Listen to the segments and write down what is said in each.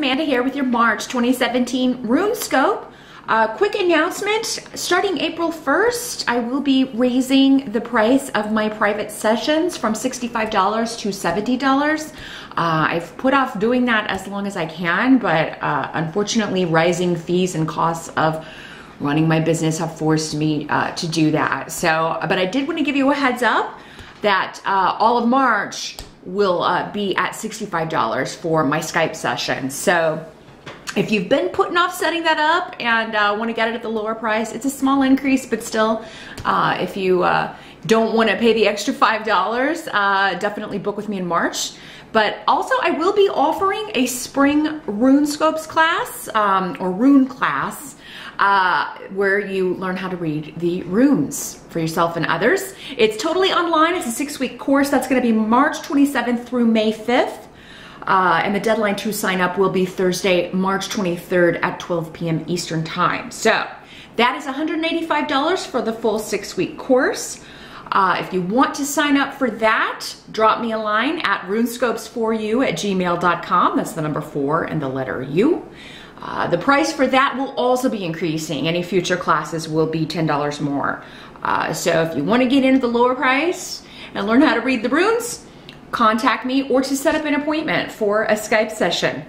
Amanda here with your March 2017 RuneScope. Quick announcement, starting April 1st, I will be raising the price of my private sessions from $65 to $70. I've put off doing that as long as I can, but unfortunately rising fees and costs of running my business have forced me to do that. So, but I did want to give you a heads up that all of March will be at $65 for my Skype session. So if you've been putting off setting that up and want to get it at the lower price, it's a small increase, but still, if you don't want to pay the extra $5, definitely book with me in March. But also I will be offering a spring RuneScopes class, or Rune class, where you learn how to read the runes for yourself and others. It's totally online. It's a 6-week course. That's going to be March 27th through May 5th. And the deadline to sign up will be Thursday, March 23rd at 12 p.m. Eastern Time. So that is $185 for the full 6-week course. If you want to sign up for that, drop me a line at runescopes4u@gmail.com. That's the number 4 and the letter U. The price for that will also be increasing. Any future classes will be $10 more. So if you want to get into the lower price and learn how to read the runes, contact me, or to set up an appointment for a Skype session,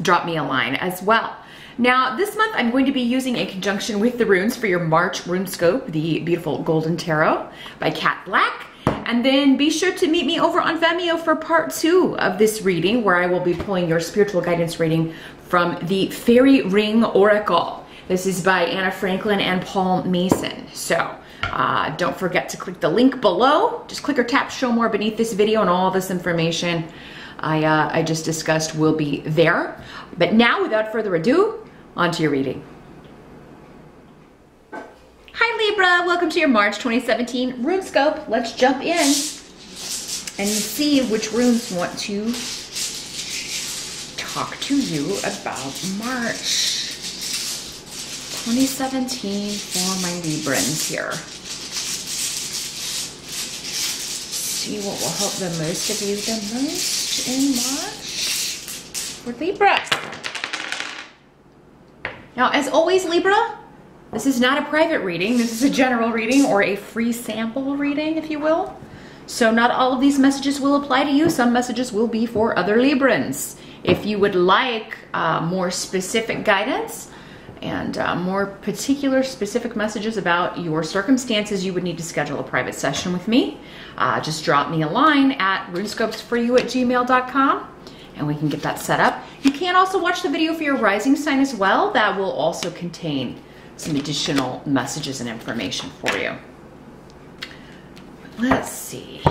drop me a line as well. Now, this month I'm going to be using a conjunction with the runes for your March RuneScope, the beautiful Golden Tarot by Cat Black. And then be sure to meet me over on Vimeo for part 2 of this reading, where I will be pulling your spiritual guidance reading from the Fairy Ring Oracle. This is by Anna Franklin and Paul Mason. So don't forget to click the link below. Just click or tap show more beneath this video, and all this information I just discussed will be there. But now, without further ado, on to your reading. Hi Libra, welcome to your March 2017 RuneScope. Let's jump in and see which runes want to talk to you about March 2017 for my Librans here. See what will help the most of you the most in March for Libra. Now, as always, Libra, this is not a private reading. This is a general reading, or a free sample reading, if you will. So not all of these messages will apply to you. Some messages will be for other Librans. If you would like more specific guidance and more particular specific messages about your circumstances, you would need to schedule a private session with me. Just drop me a line at runescopes4u@gmail.com and we can get that set up. You can also watch the video for your rising sign as well. That will also contain some additional messages and information for you. Let's see.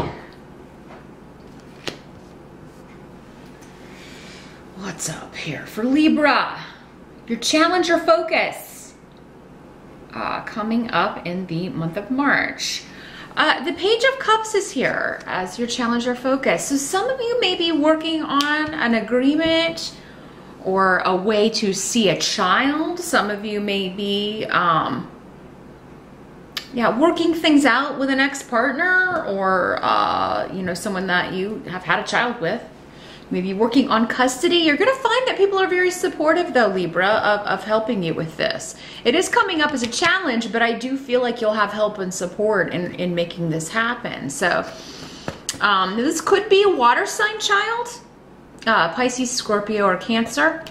What's up here for Libra? Your challenge or focus coming up in the month of March. The Page of Cups is here as your challenge or focus. So some of you may be working on an agreement or a way to see a child. Some of you may be working things out with an ex-partner, or you know, someone that you have had a child with. Maybe working on custody. You're going to find that people are very supportive, though, Libra, of helping you with this. It is coming up as a challenge, but I do feel like you'll have help and support in making this happen. So this could be a water sign child, Pisces, Scorpio, or Cancer.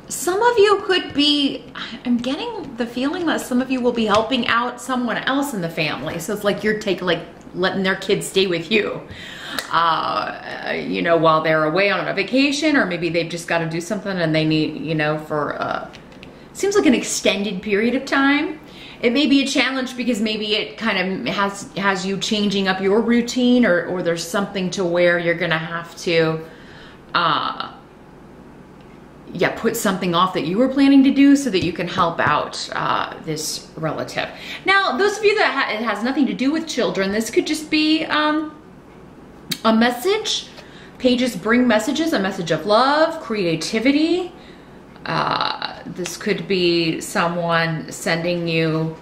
Some of you could be, I'm getting the feeling that some of you will be helping out someone else in the family. So it's like you're letting their kids stay with you, you know, while they're away on a vacation, or maybe they've just got to do something and they need, you know, for, seems like an extended period of time. It may be a challenge because maybe it kind of has you changing up your routine, or there's something to where you're going to have to, put something off that you were planning to do so that you can help out this relative. Now, those of you that it has nothing to do with children, this could just be a message. Pages bring messages, a message of love, creativity. This could be someone sending you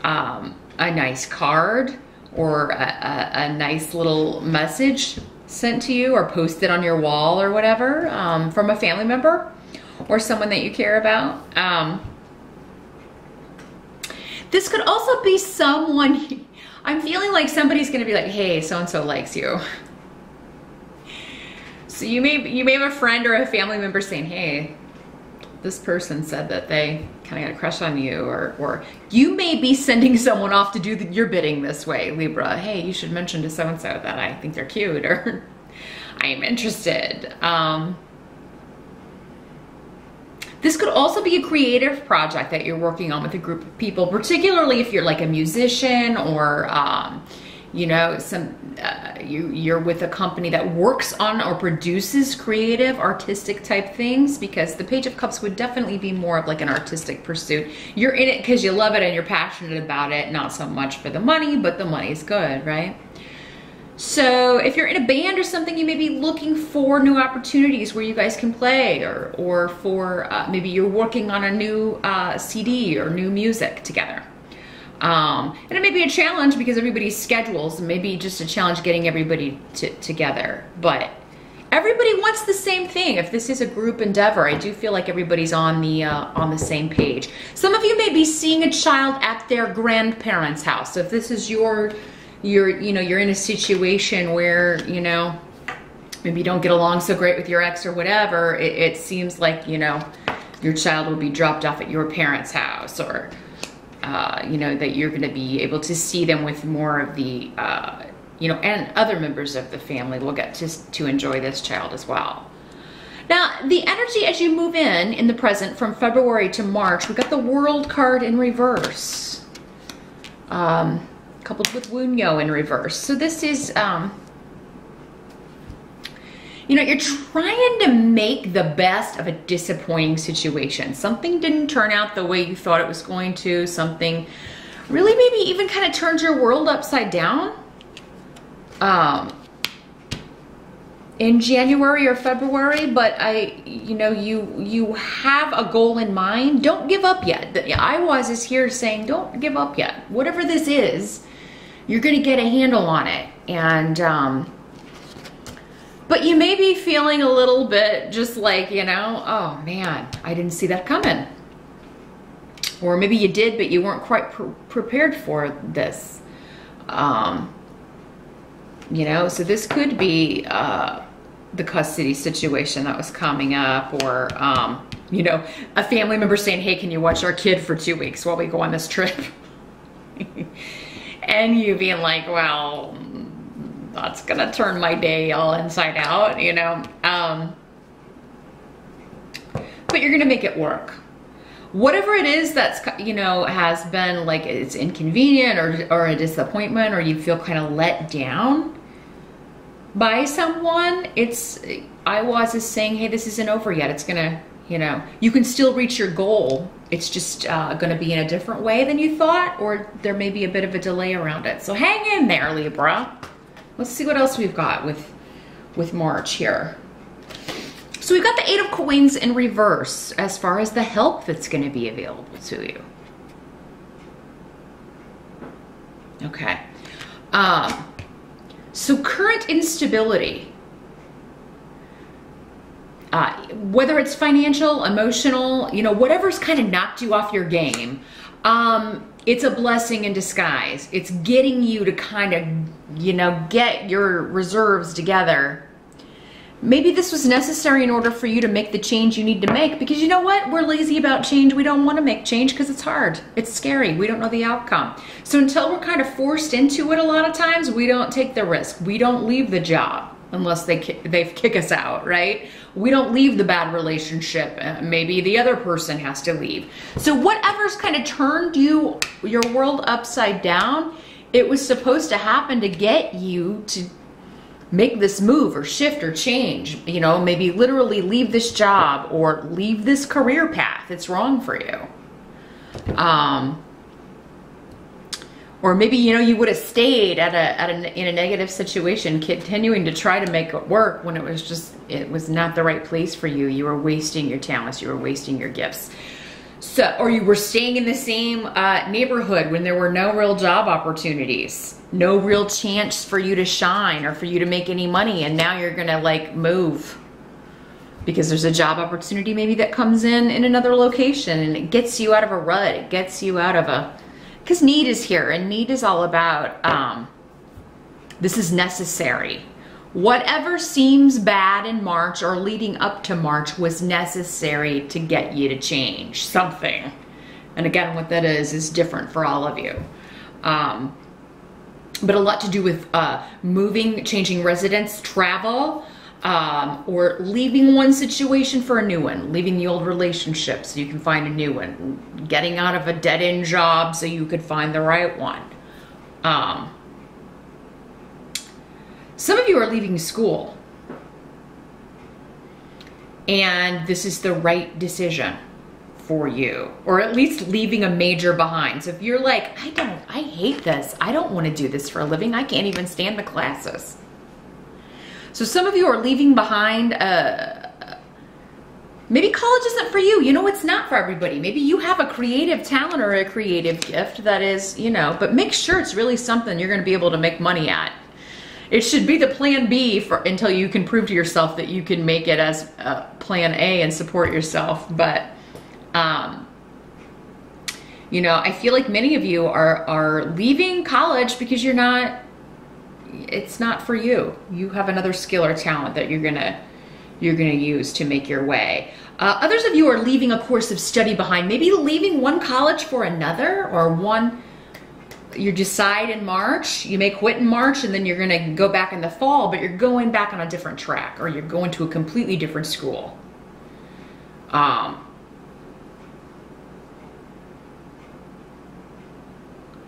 a nice card, or a nice little message sent to you or posted on your wall or whatever from a family member or someone that you care about. This could also be someone, I'm feeling like somebody's gonna be like, hey, so-and-so likes you. So you may have a friend or a family member saying, hey, this person said that they kind of got a crush on you, or you may be sending someone off to do your bidding this way, Libra. Hey, you should mention to so-and-so that I think they're cute, or I am interested. This could also be a creative project that you're working on with a group of people, particularly if you're like a musician or, you know, you're with a company that works on or produces creative, artistic type things, because the Page of Cups would definitely be more of like an artistic pursuit. You're in it because you love it and you're passionate about it, not so much for the money, but the money's good, right? So if you're in a band or something, you may be looking for new opportunities where you guys can play, or for maybe you're working on a new CD or new music together. And it may be a challenge because everybody's schedules, maybe just a challenge getting everybody together. But everybody wants the same thing. If this is a group endeavor, I do feel like everybody's on the same page. Some of you may be seeing a child at their grandparents' house. So if this is you're in a situation where, you know, maybe you don't get along so great with your ex or whatever, it seems like, you know, your child will be dropped off at your parents' house, or, you know, that you're going to be able to see them with more of the, you know, and other members of the family will get to enjoy this child as well. Now, the energy as you move in the present from February to March, we got the World card in reverse. Coupled with Wunyo in reverse. So this is, you know, you're trying to make the best of a disappointing situation. Something didn't turn out the way you thought it was going to. Something really maybe even kind of turns your world upside down. In January or February, but you know, you have a goal in mind. Don't give up yet. The Iwaz is here saying, don't give up yet. Whatever this is, you're going to get a handle on it. And, but you may be feeling a little bit just like, you know, oh man, I didn't see that coming. Or maybe you did, but you weren't quite prepared for this. You know, so this could be the custody situation that was coming up, or, you know, a family member saying, hey, can you watch our kid for 2 weeks while we go on this trip? And you being like, well, that's gonna turn my day all inside out, you know. But you're gonna make it work. Whatever it is that's, you know, has been like, it's inconvenient or a disappointment, or you feel kind of let down by someone, Iwaz is saying, hey, this isn't over yet. It's gonna, you know, you can still reach your goal. It's just gonna be in a different way than you thought, or there may be a bit of a delay around it. So hang in there, Libra. Let's see what else we've got with March here. So we've got the 8 of Coins in reverse as far as the help that's gonna be available to you. Okay. So current instability, whether it's financial, emotional, you know, whatever's kind of knocked you off your game, it's a blessing in disguise. It's getting you to kind of, you know, get your reserves together. Maybe this was necessary in order for you to make the change you need to make, because you know what? We're lazy about change. We don't want to make change because it's hard. It's scary. We don't know the outcome. So until we're kind of forced into it a lot of times, we don't take the risk. We don't leave the job unless they kick us out, right? We don't leave the bad relationship. Maybe the other person has to leave. So whatever's kind of turned your world upside down, it was supposed to happen to get you to make this move or shift or change, you know, maybe literally leave this job or leave this career path. It's wrong for you. Or maybe, you know, you would have stayed in a negative situation, continuing to try to make it work when it was not the right place for you. You were wasting your talents. You were wasting your gifts. So, or you were staying in the same neighborhood when there were no real job opportunities, no real chance for you to shine or for you to make any money, and now you're gonna like move because there's a job opportunity maybe that comes in another location, and it gets you out of a rut. It gets you out of a, because need is here, and need is all about this is necessary. Whatever seems bad in March or leading up to March was necessary to get you to change something. And again, what that is different for all of you. But a lot to do with moving, changing residence, travel, or leaving one situation for a new one, leaving the old relationship so you can find a new one, getting out of a dead-end job so you could find the right one. Some of you are leaving school, and this is the right decision for you, or at least leaving a major behind. So if you're like, I hate this. I don't want to do this for a living. I can't even stand the classes. So some of you are leaving behind, maybe college isn't for you. You know, it's not for everybody. Maybe you have a creative talent or a creative gift that is, you know, but make sure it's really something you're going to be able to make money at. It should be the plan B until you can prove to yourself that you can make it as plan A and support yourself. But, you know, I feel like many of you are leaving college because it's not for you. You have another skill or talent that you're gonna use to make your way. Others of you are leaving a course of study behind, maybe leaving one college for another, or you decide in March, you may quit in March, and then you're gonna go back in the fall, but you're going back on a different track, or you're going to a completely different school.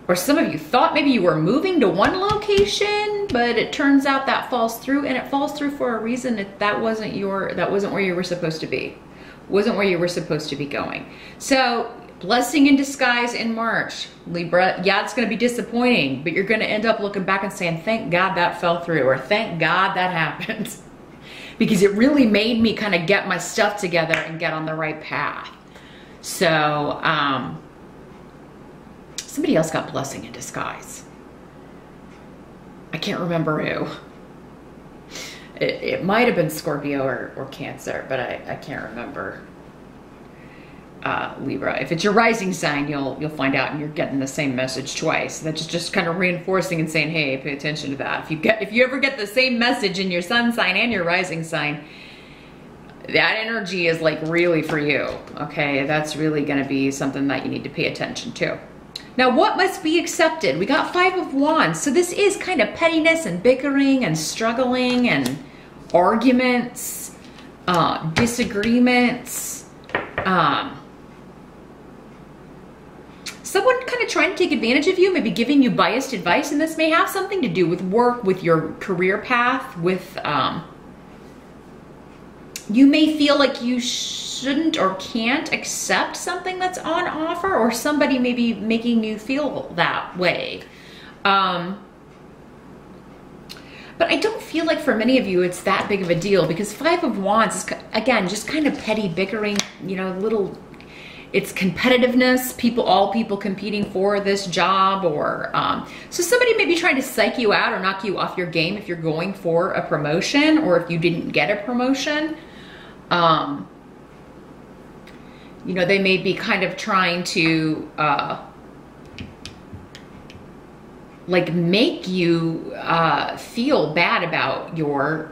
Or some of you thought maybe you were moving to one location, but it turns out that falls through, and it falls through for a reason. That wasn't where you were supposed to be. Wasn't where you were supposed to be going. So, blessing in disguise in March, Libra. Yeah, it's going to be disappointing, but you're going to end up looking back and saying, thank God that fell through, or thank God that happened. Because it really made me kind of get my stuff together and get on the right path. So, somebody else got blessing in disguise. I can't remember who. It might have been Scorpio or Cancer, but I can't remember. Libra. If it's your rising sign, you'll find out, and you're getting the same message twice. That's just kind of reinforcing and saying, hey, pay attention to that. If you ever get the same message in your sun sign and your rising sign, that energy is like really for you. Okay, that's really going to be something that you need to pay attention to. Now, what must be accepted? We got 5 of Wands. So this is kind of pettiness and bickering and struggling and arguments, disagreements, someone kind of trying to take advantage of you, maybe giving you biased advice, and this may have something to do with work, with your career path, with, you may feel like you shouldn't or can't accept something that's on offer, or somebody may be making you feel that way. But I don't feel like for many of you it's that big of a deal, because 5 of Wands is, again, just kind of petty bickering, you know, it's competitiveness, all people competing for this job, or, so somebody may be trying to psych you out or knock you off your game if you're going for a promotion, or if you didn't get a promotion. You know, they may be kind of trying to, like make you feel bad about your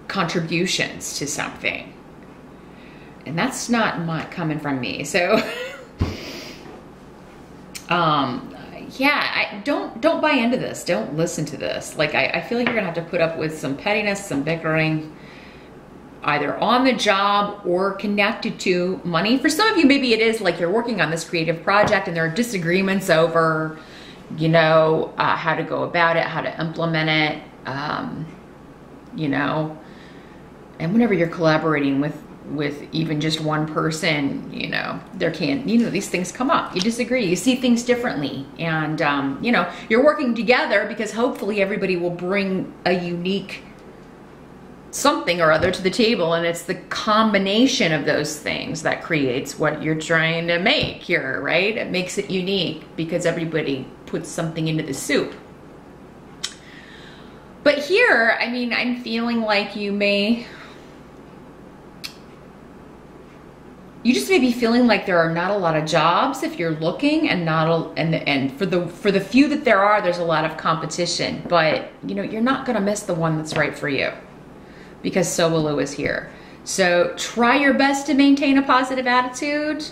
contributions to something. And that's not coming from me. So, yeah, don't buy into this. Don't listen to this. Like, I feel like you're gonna have to put up with some pettiness, some bickering, either on the job or connected to money. For some of you, maybe it is like you're working on this creative project and there are disagreements over, you know, how to go about it, how to implement it, you know, and whenever you're collaborating with even just one person, you know, these things come up. You disagree, you see things differently, and, you know, you're working together because hopefully everybody will bring a unique something or other to the table, and it's the combination of those things that creates what you're trying to make here, right? It makes it unique because everybody puts something into the soup. But here, I mean, I'm feeling like you just may be feeling like there are not a lot of jobs if you're looking, and and for the few that there are, there's a lot of competition. But you know, you're not gonna miss the one that's right for you, because Sowalu is here. So try your best to maintain a positive attitude.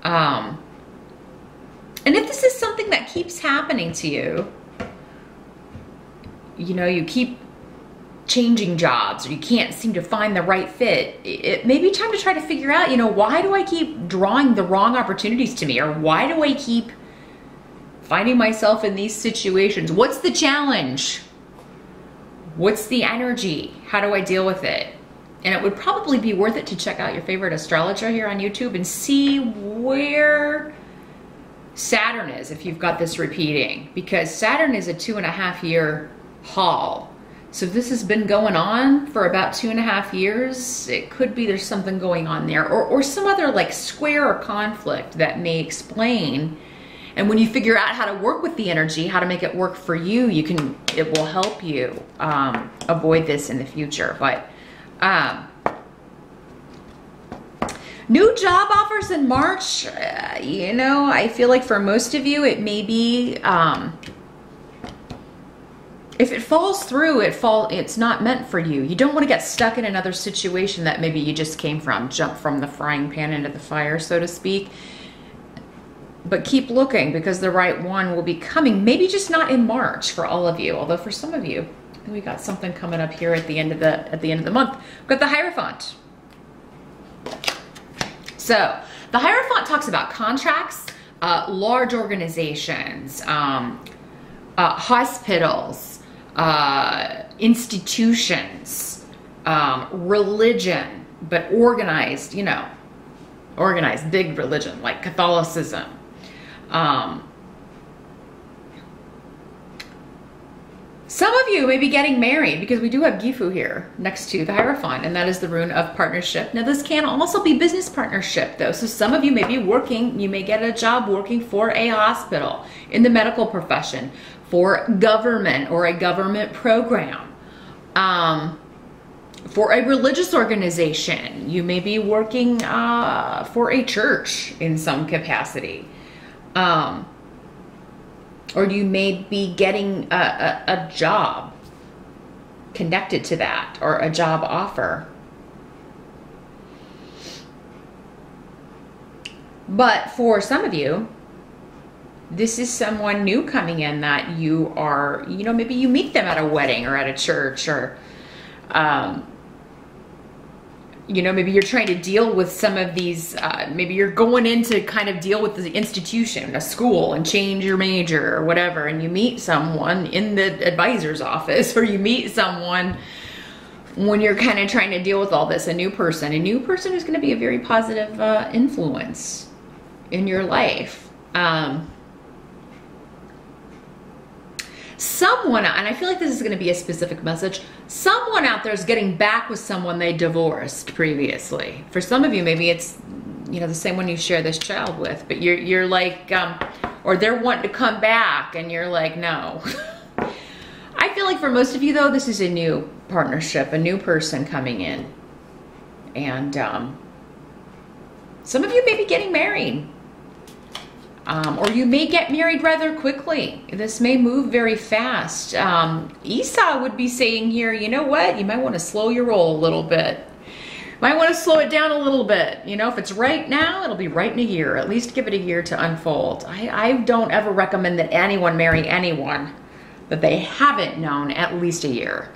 And if this is something that keeps happening to you, you know, you keep changing jobs, or you can't seem to find the right fit, it may be time to try to figure out, you know, why do I keep drawing the wrong opportunities to me? Or why do I keep finding myself in these situations? What's the challenge? What's the energy? How do I deal with it? And it would probably be worth it to check out your favorite astrologer here on YouTube and see where Saturn is, if you've got this repeating, because Saturn is a 2.5 year haul. So if this has been going on for about 2.5 years, it could be there's something going on there, or some other like square or conflict that may explain. And when you figure out how to work with the energy, how to make it work for you, it will help you avoid this in the future. But new job offers in March, you know, I feel like for most of you, it may be, if it falls through, it's not meant for you. You don't want to get stuck in another situation that maybe you just came from, jump from the frying pan into the fire, so to speak. But keep looking, because the right one will be coming, maybe just not in March for all of you. Although for some of you, we got something coming up here at the end of the month. We've got the Hierophant. So the Hierophant talks about contracts, large organizations, hospitals, institutions, religion, but organized, you know, organized big religion like Catholicism. Some of you may be getting married, because we do have Gifu here next to the Hierophant, and that is the rune of partnership. Now this can also be business partnership though. So some of you may be working, you may get a job working for a hospital, in the medical profession, for government or a government program, for a religious organization. You may be working for a church in some capacity. Or you may be getting a job connected to that, or a job offer. But for some of you, this is someone new coming in that you are, you know, maybe you meet them at a wedding or at a church, or, you know, maybe you're trying to deal with some of these, maybe you're going in to kind of deal with the institution, a school, and change your major or whatever, and you meet someone in the advisor's office, or you meet someone when you're kind of trying to deal with all this, a new person who's going to be a very positive influence in your life. Someone, and I feel like this is going to be a specific message, someone out there is getting back with someone they divorced previously. For some of you, maybe it's, you know, the same one you share this child with, but you're like, or they're wanting to come back, and you're like, no. I feel like for most of you though, this is a new partnership, a new person coming in. And some of you may be getting married. Or you may get married rather quickly. This may move very fast. Esau would be saying here, you know what? You might want to slow your roll a little bit. Might want to slow it down a little bit. You know, if it's right now, it'll be right in a year. At least give it a year to unfold. I don't ever recommend that anyone marry anyone that they haven't known at least a year.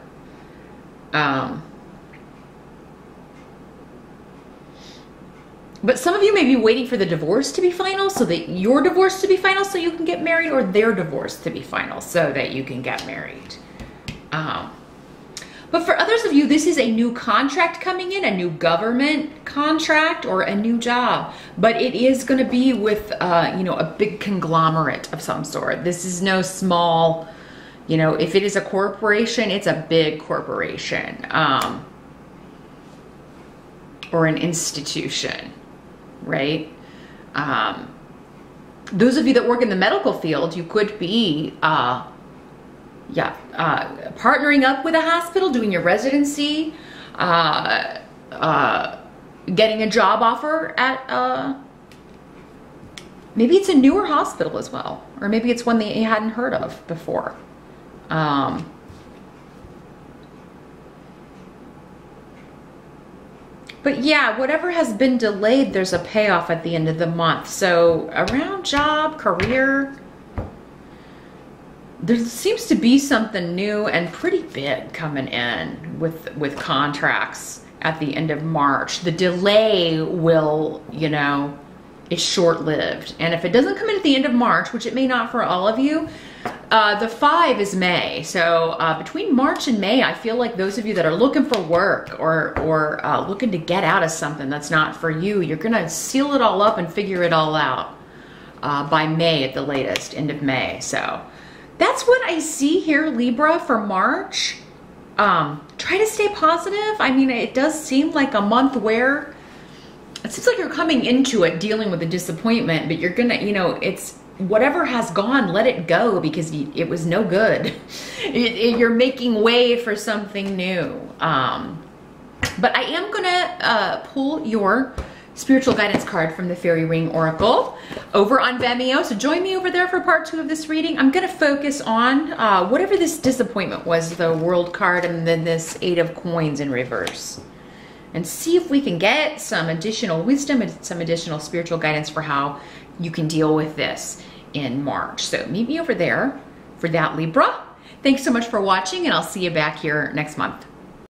But some of you may be waiting for the divorce to be final, so that your divorce to be final so you can get married, or their divorce to be final so that you can get married. But for others of you, this is a new contract coming in, a new government contract or a new job. But it is going to be with, you know, a big conglomerate of some sort. This is no small, You know, if it is a corporation, it's a big corporation, or an institution, right? Those of you that work in the medical field, you could be, partnering up with a hospital, doing your residency, getting a job offer at, maybe it's a newer hospital as well, or maybe it's one that you hadn't heard of before. But yeah, whatever has been delayed, there's a payoff at the end of the month. So around job, career, there seems to be something new and pretty big coming in with contracts at the end of March. The delay will, you know, is short-lived. And if it doesn't come in at the end of March, which it may not for all of you, the 5 is May. So between March and May, I feel like those of you that are looking for work or looking to get out of something that's not for you, you're gonna seal it all up and figure it all out by May at the latest, end of May. So that's what I see here, Libra, for March. Try to stay positive. I mean, it does seem like a month where it seems like you're coming into it dealing with a disappointment, but you're gonna, you know, it's whatever has gone, let it go, because it was no good. You're making way for something new. But I am gonna pull your spiritual guidance card from the Fairy Ring Oracle over on Vimeo. So join me over there for part 2 of this reading. I'm gonna focus on whatever this disappointment was, the World card and then this 8 of Coins in reverse, and see if we can get some additional wisdom and some additional spiritual guidance for how you can deal with this in March. So meet me over there for that, Libra. Thanks so much for watching, and I'll see you back here next month.